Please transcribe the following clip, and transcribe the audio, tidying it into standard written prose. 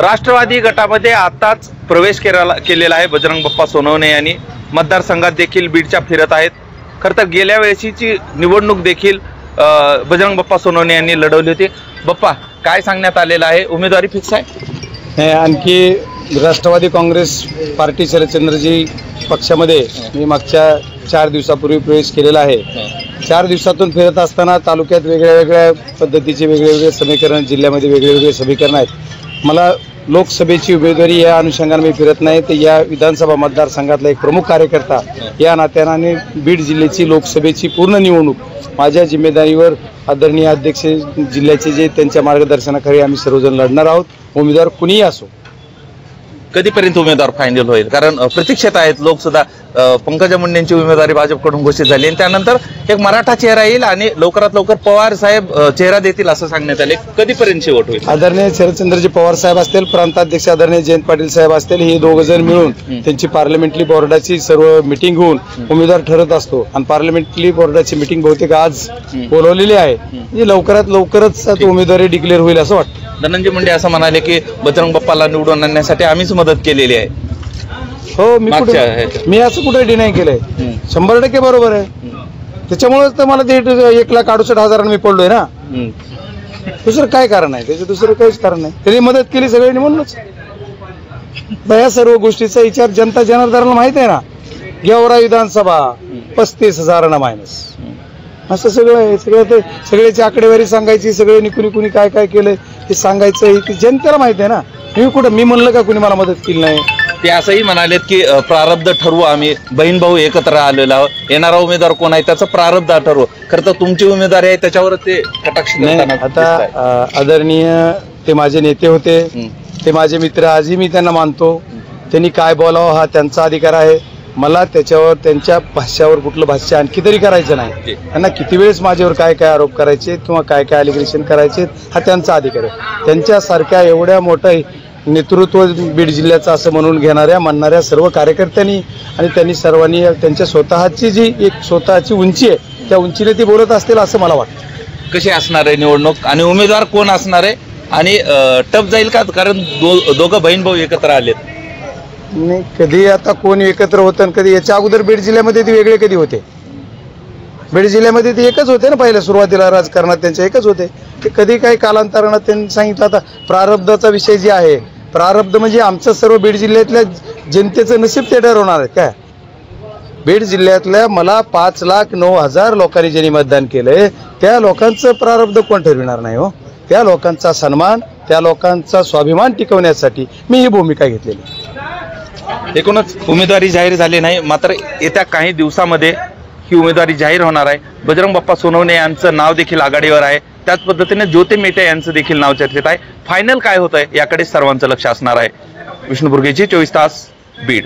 राष्ट्रवादी गटामध्ये आताच प्रवेश केलेला आहे बजरंग बाप्पा सोनवणे यांनी। मतदारसंघात देखील बीडच्या फिरत आहेत। खरं तर गेल्या वेळेची निवडणूक देखील बजरंग बाप्पा सोनवणे यांनी लढवली होती। बाप्पा, काय सांगण्यात आलेलं आहे? उमेदवारी फिक्स आहे? आणखी राष्ट्रवादी काँग्रेस पार्टी शरदचंद्रजी पक्षामध्ये मी मागच्या 4 दिवसापूर्वी प्रवेश केलेला आहे। 4 दिवसातून फिरत असताना तालुक्यात वेगळ्या पद्धतीचे वेगवेगळे समीकरण, जिल्ह्यामध्ये वेगवेगळे समीकरण आहेत। मला लोकसभेची उमेदवारी या अनुषंगाने मी फिरत नाही, तर या विधानसभा मतदारसंघातला एक प्रमुख कार्यकर्ता या नात्याने बीड जिल्ह्याची लोकसभेची पूर्ण निवडणूक माझ्या जिम्मेदारीवर आदरणीय अध्यक्ष जिल्ह्याचे जे त्यांच्या मार्गदर्शनाखाली आम्ही सर्वजण लढणार आहोत। उमेदवार कुणीही असो। कधीपर्यंत उमेदवार फायनल होईल? कारण प्रतीक्षेत आहेत लोक सुद्धा। पंकजा मुंडेंची उमेदवारी भाजपकडून घोषित झाली आणि त्यानंतर एक मराठा चेहरा येईल आणि लवकरात लवकर पवार साहेब चेहरा देतील असं सांगण्यात आले। कधीपर्यंत शेवट होईल? आदरणीय शरदचंद्रजी पवार साहेब असतील, प्रांताध्यक्ष आदरणीय जयंत पाटील साहेब असतील, हे दोघ जण मिळून त्यांची पार्लमेंटरी बोर्डाची सर्व मिटिंग होऊन उमेदवार ठरत असतो आणि पार्लमेंटरी बोर्डाची मिटिंग बहुतेक आज बोलवलेली आहे। म्हणजे लवकरात लवकरच उमेदवारी डिक्लेअर होईल असं वाटतं। धनंजय मुंडे असं म्हणाले की बजरंग बाप्पाला निवडून आणण्यासाठी आम्हीच मदत केलेली आहे। हो, मी असं कुठे डिनाय केलंय? 100% बरोबर आहे। त्याच्यामुळेच तर मला ते 1,68,000 मी पडलोय ना। दुसरं काय कारण आहे? त्याचं दुसरं काहीच कारण नाही। त्यांनी मदत केली सगळ्यांनी म्हणूनच। या सर्व गोष्टीचा विचार जनता जनार्दनाला माहित आहे ना। गेवरा विधानसभा 35,000 मायनस असं सगळं आहे। सगळ्याची आकडेवारी सांगायची, सगळ्यांनी कुणी काय काय केलंय ते सांगायचं, ते जनतेला माहिती आहे ना। मी म्हणलं का कुणी मला मदत केली नाही? ते असंही म्हणालेत की प्रारब्ध ठरवू, आम्ही बहीण भाऊ एकत्र आलेलो आहोत, येणारा उमेदवार कोण आहे त्याचं प्रारब्ध ठरवू। खरं तर तुमची उमेदवारी आहे त्याच्यावर ते कटाक्ष करताना आता आदरणीय ते माझे नेते होते, ते माझे मित्र, आजही मी त्यांना मानतो। त्यांनी काय बोलावं हा त्यांचा अधिकार आहे। मला त्याच्यावर त्यांच्या भाष्यावर कुठलं भाष्य आणखी तरी करायचं नाही। त्यांना किती वेळेस माझ्यावर काय काय आरोप करायचे किंवा काय काय अलिगेशन करायचे हा त्यांचा अधिकार आहे। त्यांच्यासारख्या एवढ्या मोठं नेतृत्व बीड जिल्ह्याचं असं म्हणून घेणाऱ्या म्हणणाऱ्या सर्व कार्यकर्त्यांनी आणि त्यांनी सर्वांनी त्यांच्या स्वतःची जी एक स्वतःची उंची आहे त्या उंचीने ती बोलत असतील असं मला वाटतं। कशी असणार आहे निवडणूक आणि उमेदवार कोण असणार आहे आणि टप जाईल का? कारण दोघं बहीण भाऊ एकत्र आलेत। नाही, कधी आता कोण एकत्र होतं आणि कधी याच्या अगोदर बीड जिल्ह्यामध्ये ते वेगळे कधी होते? बीड जिल्ह्यामध्ये ते एकच होते ना। पहिल्या सुरुवातीला राजकारणात त्यांचे एकच होते। ते कधी काही कालांतरानं त्यांनी सांगितलं। आता प्रारब्धाचा विषय जे आहे, प्रारब्ध म्हणजे आमचं सर्व बीड जिल्ह्यातल्या जनतेचं नशीब ते ठरवणार आहे काय? बीड जिल्ह्यातल्या मला 5,09,000 लोकांनी ज्यांनी मतदान केलंय त्या लोकांचं प्रारब्ध कोण ठरविणार नाही हो? त्या लोकांचा सन्मान, त्या लोकांचा स्वाभिमान टिकवण्यासाठी मी ही भूमिका घेतलेली। एकूणच उमेदवारी जाहीर झाली नाही, मात्र येत्या काही दिवसामध्ये ही उमेदवारी जाहीर होणार आहे। बजरंग बाप्पा सोनवणे यांचं नाव देखील आघाडीवर आहे। त्याच पद्धतीने ज्योती मेटे यांचं देखील नाव चर्चेत आहे। फायनल काय होतंय याकडे सर्वांचं लक्ष असणार आहे। विष्णू बुर्गेजी, 24 तास, बीड।